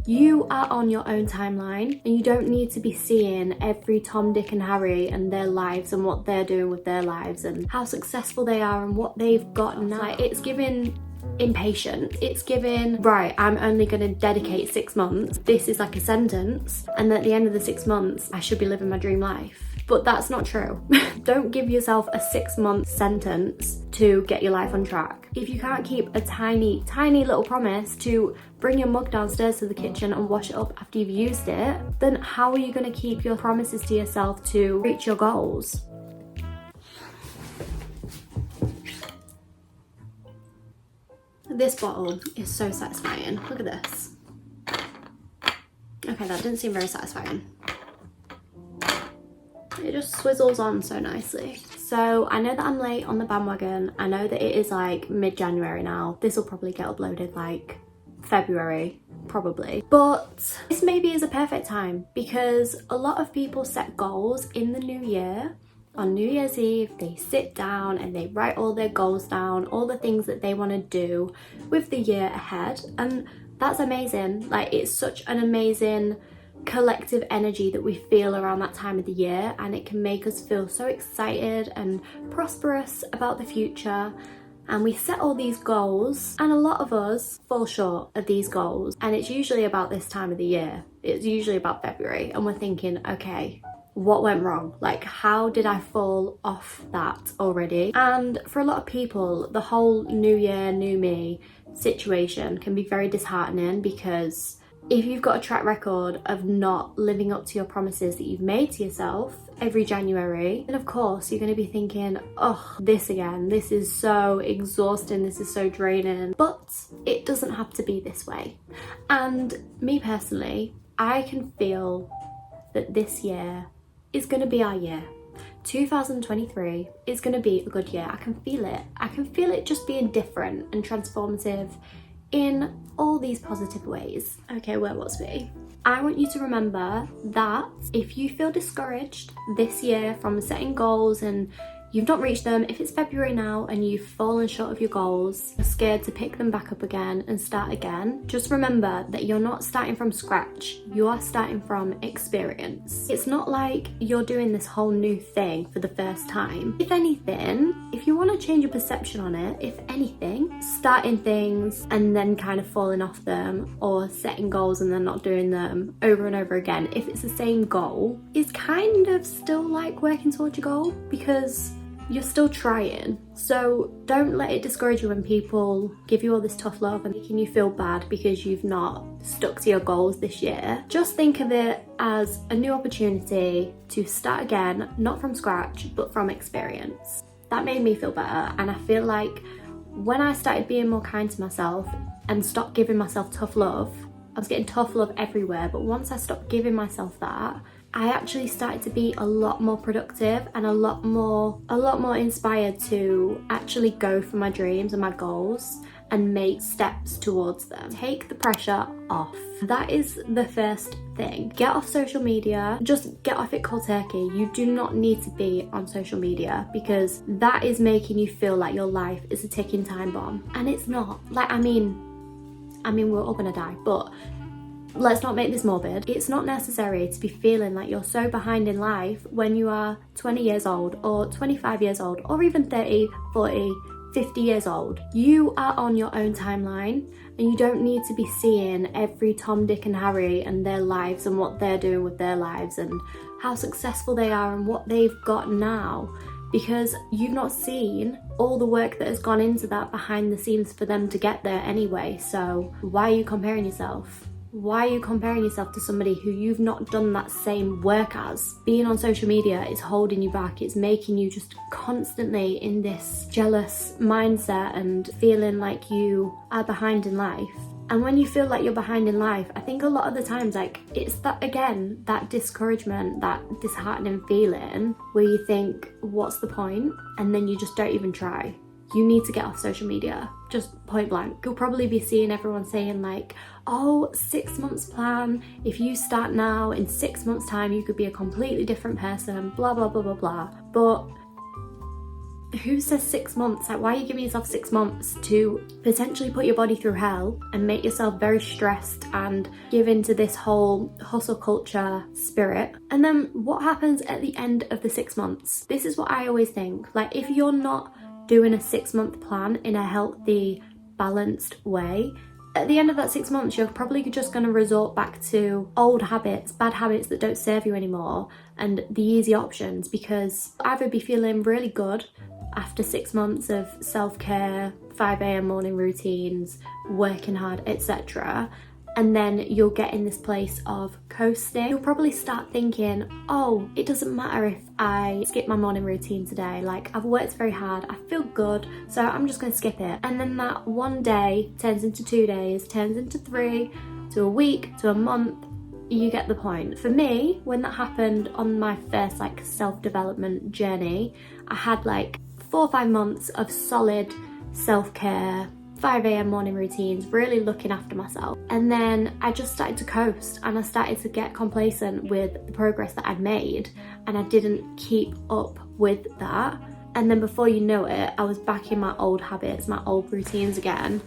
You are on your own timeline and you don't need to be seeing every Tom, Dick and Harry and their lives and what they're doing with their lives and how successful they are and what they've got now. Like, it's giving impatient. It's given, right, I'm only going to dedicate 6 months. This is like a sentence, and at the end of the 6 months I should be living my dream life. But that's not true. Don't give yourself a 6-month sentence to get your life on track. If you can't keep a tiny little promise to bring your mug downstairs to the kitchen and wash it up after you've used it, then how are you going to keep your promises to yourself to reach your goals? This bottle is so satisfying. Look at this. Okay, that didn't seem very satisfying. It just swizzles on so nicely. So I know that I'm late on the bandwagon. I know that it is like mid-January now. This will probably get uploaded like February, probably. But this maybe is a perfect time because a lot of people set goals in the new year. On New Year's Eve, they sit down and they write all their goals down, all the things that they want to do with the year ahead. And that's amazing. Like, it's such an amazing collective energy that we feel around that time of the year, and it can make us feel so excited and prosperous about the future. And we set all these goals, and a lot of us fall short of these goals, and it's usually about this time of the year. It's usually about February, and we're thinking, okay, what went wrong? Like, how did I fall off that already? And for a lot of people, the whole new year, new me situation can be very disheartening, because if you've got a track record of not living up to your promises that you've made to yourself every January, then of course you're going to be thinking, oh, this again, this is so exhausting, this is so draining. But it doesn't have to be this way. And me personally, I can feel that this year is going to be our year. 2023 is going to be a good year. I can feel it. I can feel it just being different and transformative in all these positive ways. Okay, where was we? I want you to remember that if you feel discouraged this year from setting goals and you've not reached them, if it's February now and you've fallen short of your goals, you're scared to pick them back up again and start again, just remember that you're not starting from scratch. You are starting from experience. It's not like you're doing this whole new thing for the first time. If anything, if you want to change your perception on it, if anything, starting things and then kind of falling off them, or setting goals and then not doing them over and over again, if it's the same goal, is kind of still like working towards your goal, because you're still trying. So don't let it discourage you when people give you all this tough love and making you feel bad because you've not stuck to your goals this year. Just think of it as a new opportunity to start again, not from scratch, but from experience. That made me feel better, and I feel like when I started being more kind to myself and stopped giving myself tough love, I was getting tough love everywhere, but once I stopped giving myself that, I actually started to be a lot more productive and a lot more inspired to actually go for my dreams and my goals and make steps towards them. Take the pressure off. That is the first thing. Get off social media. Just get off it cold turkey. You do not need to be on social media, because that is making you feel like your life is a ticking time bomb, and it's not. Like, I mean we're all gonna die, but let's not make this morbid. It's not necessary to be feeling like you're so behind in life when you are 20 years old or 25 years old or even 30, 40, 50 years old. You are on your own timeline, and you don't need to be seeing every Tom, Dick and Harry and their lives and what they're doing with their lives and how successful they are and what they've got now, because you've not seen all the work that has gone into that behind the scenes for them to get there anyway. So why are you comparing yourself? Why are you comparing yourself to somebody who you've not done that same work as? Being on social media is holding you back. It's making you just constantly in this jealous mindset and feeling like you are behind in life. And when you feel like you're behind in life, I think a lot of the times, like, it's that, again, that discouragement, that disheartening feeling where you think, what's the point? And then you just don't even try. You need to get off social media, just point blank. You'll probably be seeing everyone saying like, oh, 6 months plan. If you start now, in 6 months time, you could be a completely different person, blah, blah, blah, blah, blah. But who says 6 months? Like, why are you giving yourself 6 months to potentially put your body through hell and make yourself very stressed and give into this whole hustle culture spirit? And then what happens at the end of the 6 months? This is what I always think. Like, if you're not doing a 6-month plan in a healthy, balanced way, at the end of that 6 months, you're probably just going to resort back to old habits, bad habits that don't serve you anymore, and the easy options, because either be feeling really good after 6 months of self-care, 5 a.m. morning routines, working hard, etc., and then you'll get in this place of coasting. You'll probably start thinking, oh, it doesn't matter if I skip my morning routine today. Like, I've worked very hard, I feel good, so I'm just going to skip it. And then that one day turns into 2 days, turns into 3, to a week, to a month. You get the point. For me, when that happened on my first like self-development journey, I had like 4 or 5 months of solid self-care, 5 a.m. morning routines, really looking after myself. And then I just started to coast, and I started to get complacent with the progress that I'd made, and I didn't keep up with that. And then before you know it, I was back in my old habits, my old routines again,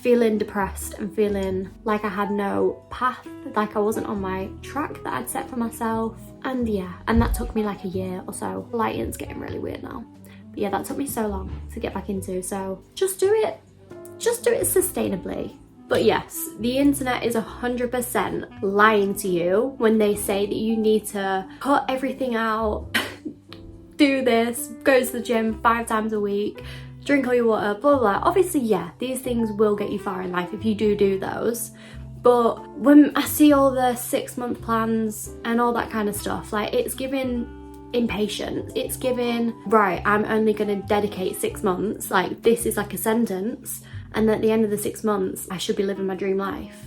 feeling depressed and feeling like I had no path, like I wasn't on my track that I'd set for myself. And yeah, and that took me like a year or so. Lighting's getting really weird now. But yeah, that took me so long to get back into, so just do it sustainably. But yes, the internet is 100% lying to you when they say that you need to cut everything out, do this, go to the gym 5 times a week, drink all your water, blah, blah, blah. Obviously, yeah, these things will get you far in life if you do those. But when I see all the 6-month plans and all that kind of stuff, like, it's giving impatient. It's giving, right, I'm only going to dedicate 6 months. Like, this is like a sentence. And at the end of the 6 months, I should be living my dream life.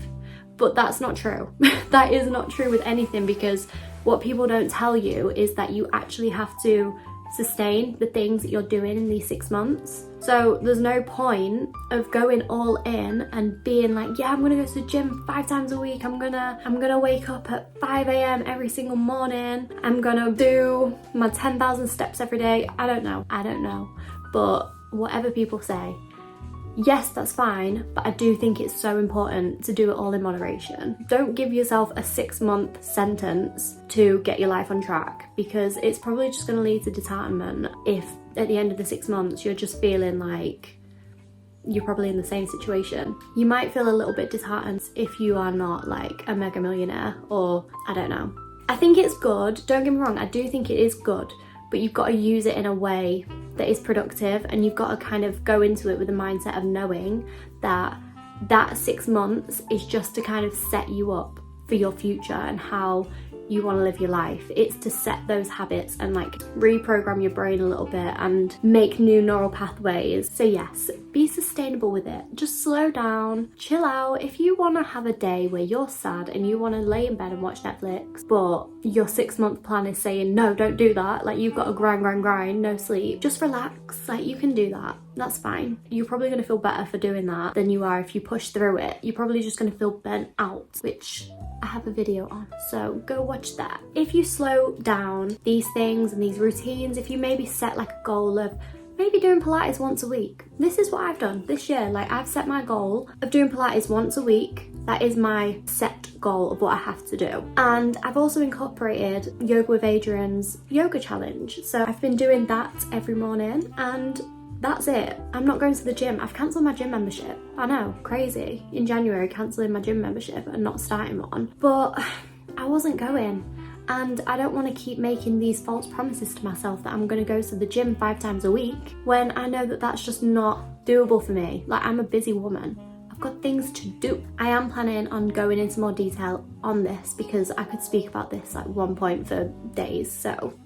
But that's not true. That is not true with anything, because what people don't tell you is that you actually have to sustain the things that you're doing in these 6 months. So there's no point of going all in and being like, yeah, I'm gonna go to the gym 5 times a week. I'm gonna wake up at 5 a.m. every single morning. I'm gonna do my 10,000 steps every day. I don't know. But whatever people say, yes, that's fine, but I do think it's so important to do it all in moderation. Don't give yourself a 6-month sentence to get your life on track, because it's probably just going to lead to disheartenment if at the end of the 6 months you're just feeling like you're probably in the same situation. You might feel a little bit disheartened if you are not like a mega millionaire, or I don't know. I think it's good, don't get me wrong, I do think it is good, but you've got to use it in a way that is productive, and you've got to kind of go into it with the mindset of knowing that that 6 months is just to kind of set you up for your future and how you want to live your life. It's to set those habits and like reprogram your brain a little bit and make new neural pathways. So yes, be sustainable with it. Just slow down, chill out. If you want to have a day where you're sad and you want to lay in bed and watch Netflix, but your 6-month plan is saying no, don't do that, like you've got to grind, no sleep, just relax. Like, you can do that. That's fine. You're probably going to feel better for doing that than you are if you push through it. You're probably just going to feel burnt out, which I have a video on, so go watch that. If you slow down these things and these routines, if you maybe set like a goal of maybe doing Pilates once a week. This is what I've done this year. Like, I've set my goal of doing Pilates once a week. That is my set goal of what I have to do. And I've also incorporated Yoga with Adrian's yoga challenge. So I've been doing that every morning, and that's it. I'm not going to the gym. I've cancelled my gym membership. I know, crazy. In January, cancelling my gym membership and not starting one. But I wasn't going. And I don't want to keep making these false promises to myself that I'm going to go to the gym 5 times a week when I know that that's just not doable for me. Like, I'm a busy woman. I've got things to do. I am planning on going into more detail on this because I could speak about this at one point for days. So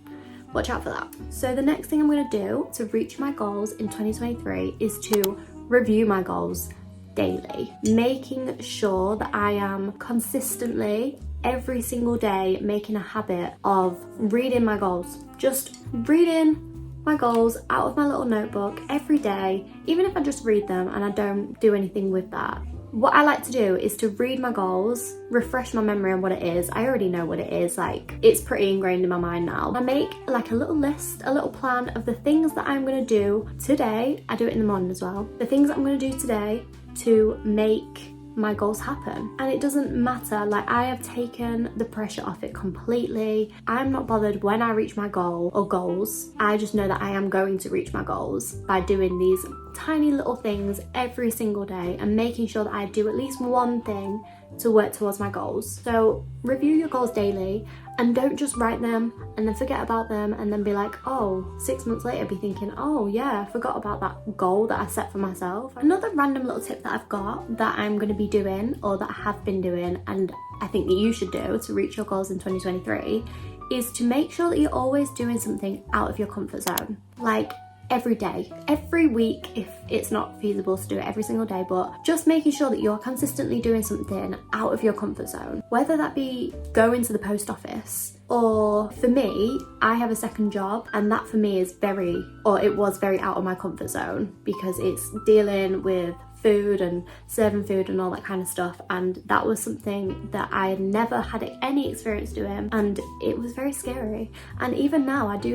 watch out for that. So the next thing I'm going to do to reach my goals in 2023 is to review my goals daily, making sure that I am consistently every single day making a habit of reading my goals. Just reading my goals out of my little notebook every day, even if I just read them and I don't do anything with that. what I like to do is to read my goals, refresh my memory on what it is. I already know what it is, like it's pretty ingrained in my mind now. I make like a little list, a little plan of the things that I'm gonna do today. I do it in the morning as well. The things that I'm gonna do today to make my goals happen. And it doesn't matter, like I have taken the pressure off it completely. I'm not bothered when I reach my goal or goals. I just know that I am going to reach my goals by doing these tiny little things every single day and making sure that I do at least one thing to work towards my goals. So review your goals daily and don't just write them and then forget about them and then be like, oh, 6 months later be thinking, oh yeah, I forgot about that goal that I set for myself. Another random little tip that I've got that I'm going to be doing, or that I have been doing, and I think that you should do to reach your goals in 2023, is to make sure that you're always doing something out of your comfort zone. Like every day, every week, if it's not feasible to do it every single day, but just making sure that you're consistently doing something out of your comfort zone, whether that be going to the post office, or for me, I have a second job, and that for me is it was very out of my comfort zone because it's dealing with food and serving food and all that kind of stuff, and that was something that I had never had any experience doing, and it was very scary. And even now it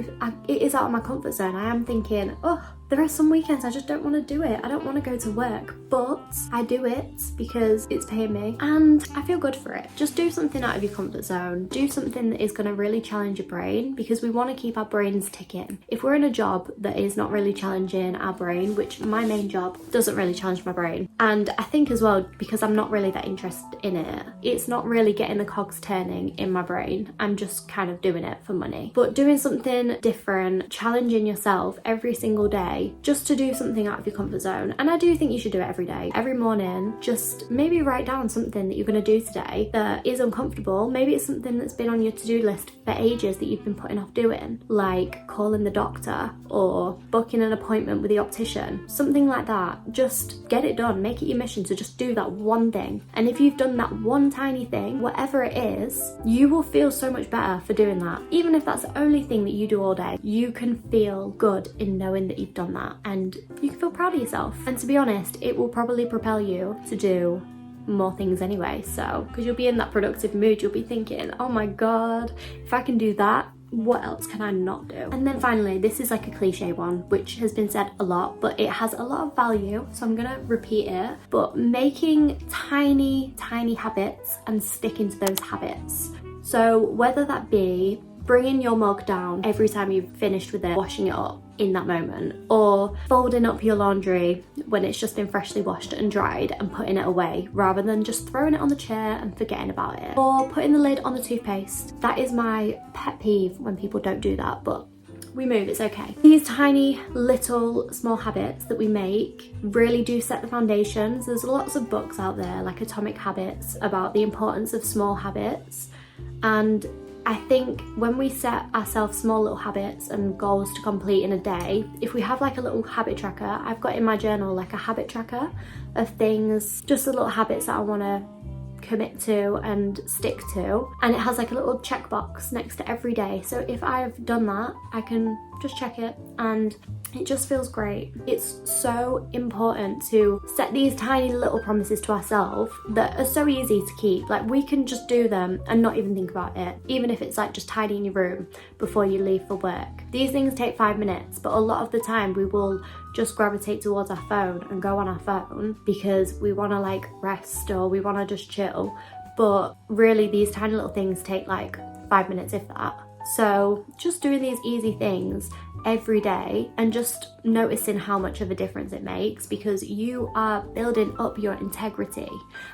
is out of my comfort zone. I am thinking, oh, there are some weekends I just don't want to do it. I don't want to go to work, but I do it because it's paying me and I feel good for it. Just do something out of your comfort zone. Do something that is going to really challenge your brain, because we want to keep our brains ticking. If we're in a job that is not really challenging our brain, which my main job doesn't really challenge my brain, and I think as well because I'm not really that interested in it, it's not really getting the cogs turning in my brain. I'm just kind of doing it for money. But doing something different, challenging yourself every single day, just to do something out of your comfort zone. And I do think you should do it every day. Every morning, just maybe write down something that you're going to do today that is uncomfortable. Maybe it's something that's been on your to-do list for ages that you've been putting off doing, like calling the doctor or booking an appointment with the optician, something like that. Just get it done. Make it your mission to just do that one thing. And if you've done that one tiny thing, whatever it is, you will feel so much better for doing that. Even if that's the only thing that you do all day, you can feel good in knowing that you've done that, and you can feel proud of yourself. And to be honest, it will probably propel you to do more things anyway, so because you'll be in that productive mood, you'll be thinking, oh my god, if I can do that, what else can I not do? And then finally, this is like a cliche one which has been said a lot, but it has a lot of value, so I'm gonna repeat it. But making tiny habits and sticking to those habits. So whether that be bringing your mug down every time you've finished with it, washing it up in that moment, or folding up your laundry when it's just been freshly washed and dried and putting it away rather than just throwing it on the chair and forgetting about it, or putting the lid on the toothpaste. That is my pet peeve when people don't do that, but we move, it's okay. These tiny little small habits that we make really do set the foundations. There's lots of books out there like Atomic Habits about the importance of small habits, and I think when we set ourselves small little habits and goals to complete in a day, if we have like a little habit tracker, I've got in my journal like a habit tracker of things, just the little habits that I want to commit to and stick to, and it has like a little checkbox next to every day. So if I've done that, I can just check it and it just feels great. It's so important to set these tiny little promises to ourselves that are so easy to keep. Like we can just do them and not even think about it, even if it's like just tidying your room before you leave for work. These things take 5 minutes, but a lot of the time we will just gravitate towards our phone and go on our phone because we want to like rest or we want to just chill. But really these tiny little things take like 5 minutes, if that. So just doing these easy things every day and just noticing how much of a difference it makes, because you are building up your integrity,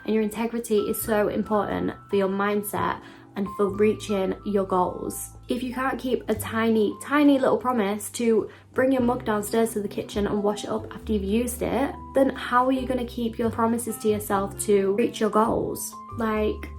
and your integrity is so important for your mindset and for reaching your goals. If you can't keep a tiny little promise to bring your mug downstairs to the kitchen and wash it up after you've used it, then how are you going to keep your promises to yourself to reach your goals? Like,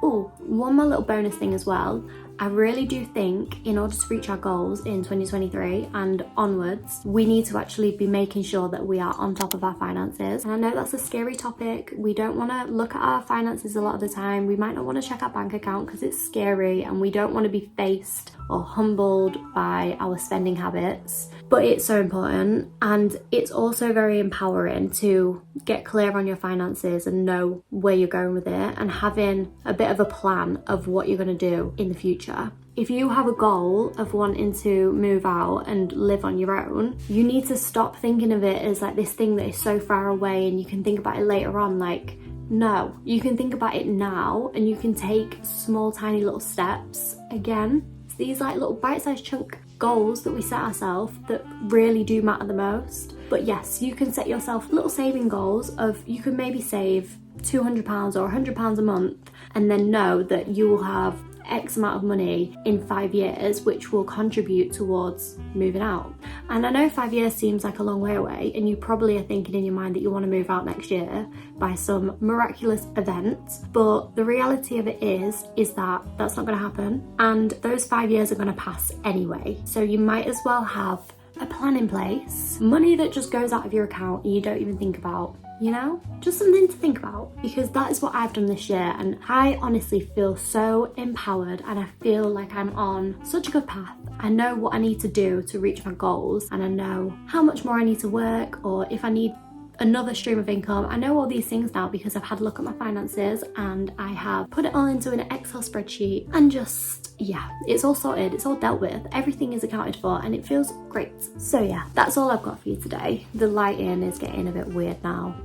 oh, one more little bonus thing as well. I really do think in order to reach our goals in 2023 and onwards, we need to actually be making sure that we are on top of our finances. And I know that's a scary topic. We don't want to look at our finances a lot of the time. We might not want to check our bank account because it's scary, and we don't want to be faced or humbled by our spending habits. But it's so important, and it's also very empowering to get clear on your finances and know where you're going with it, and having a bit of a plan of what you're going to do in the future. If you have a goal of wanting to move out and live on your own, you need to stop thinking of it as like this thing that is so far away and you can think about it later on. Like, no, you can think about it now, and you can take small tiny little steps. Again, it's these like little bite-sized chunk goals that we set ourselves that really do matter the most. But yes, you can set yourself little saving goals of, you can maybe save £200 or £100 a month, and then know that you will have X amount of money in 5 years, which will contribute towards moving out. And I know 5 years seems like a long way away, and you probably are thinking in your mind that you want to move out next year by some miraculous event, but the reality of it is that that's not going to happen, and those 5 years are going to pass anyway. So you might as well have a plan in place, money that just goes out of your account and you don't even think about, you know, just something to think about, because that is what I've done this year, and I honestly feel so empowered, and I feel like I'm on such a good path. I know what I need to do to reach my goals, and I know how much more I need to work, or if I need another stream of income. I know all these things now because I've had a look at my finances, and I have put it all into an Excel spreadsheet, and just, yeah, it's all sorted, it's all dealt with, everything is accounted for, and it feels great. So yeah, that's all I've got for you today. The lighting is getting a bit weird now.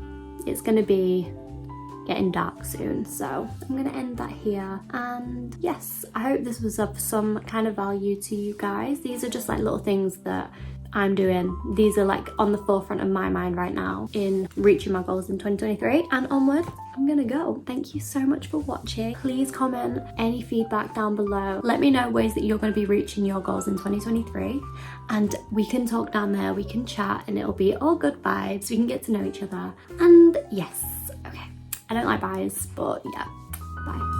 It's gonna be getting dark soon, so I'm gonna end that here. And yes, I hope this was of some kind of value to you guys. These are just like little things that I'm doing. These are like on the forefront of my mind right now in reaching my goals in 2023 and onward. I'm gonna go. Thank you so much for watching. Please comment any feedback down below. Let me know ways that you're going to be reaching your goals in 2023, and we can talk down there, we can chat, and it'll be all good vibes. We can get to know each other. And yes, okay, I don't like byes, but yeah, bye.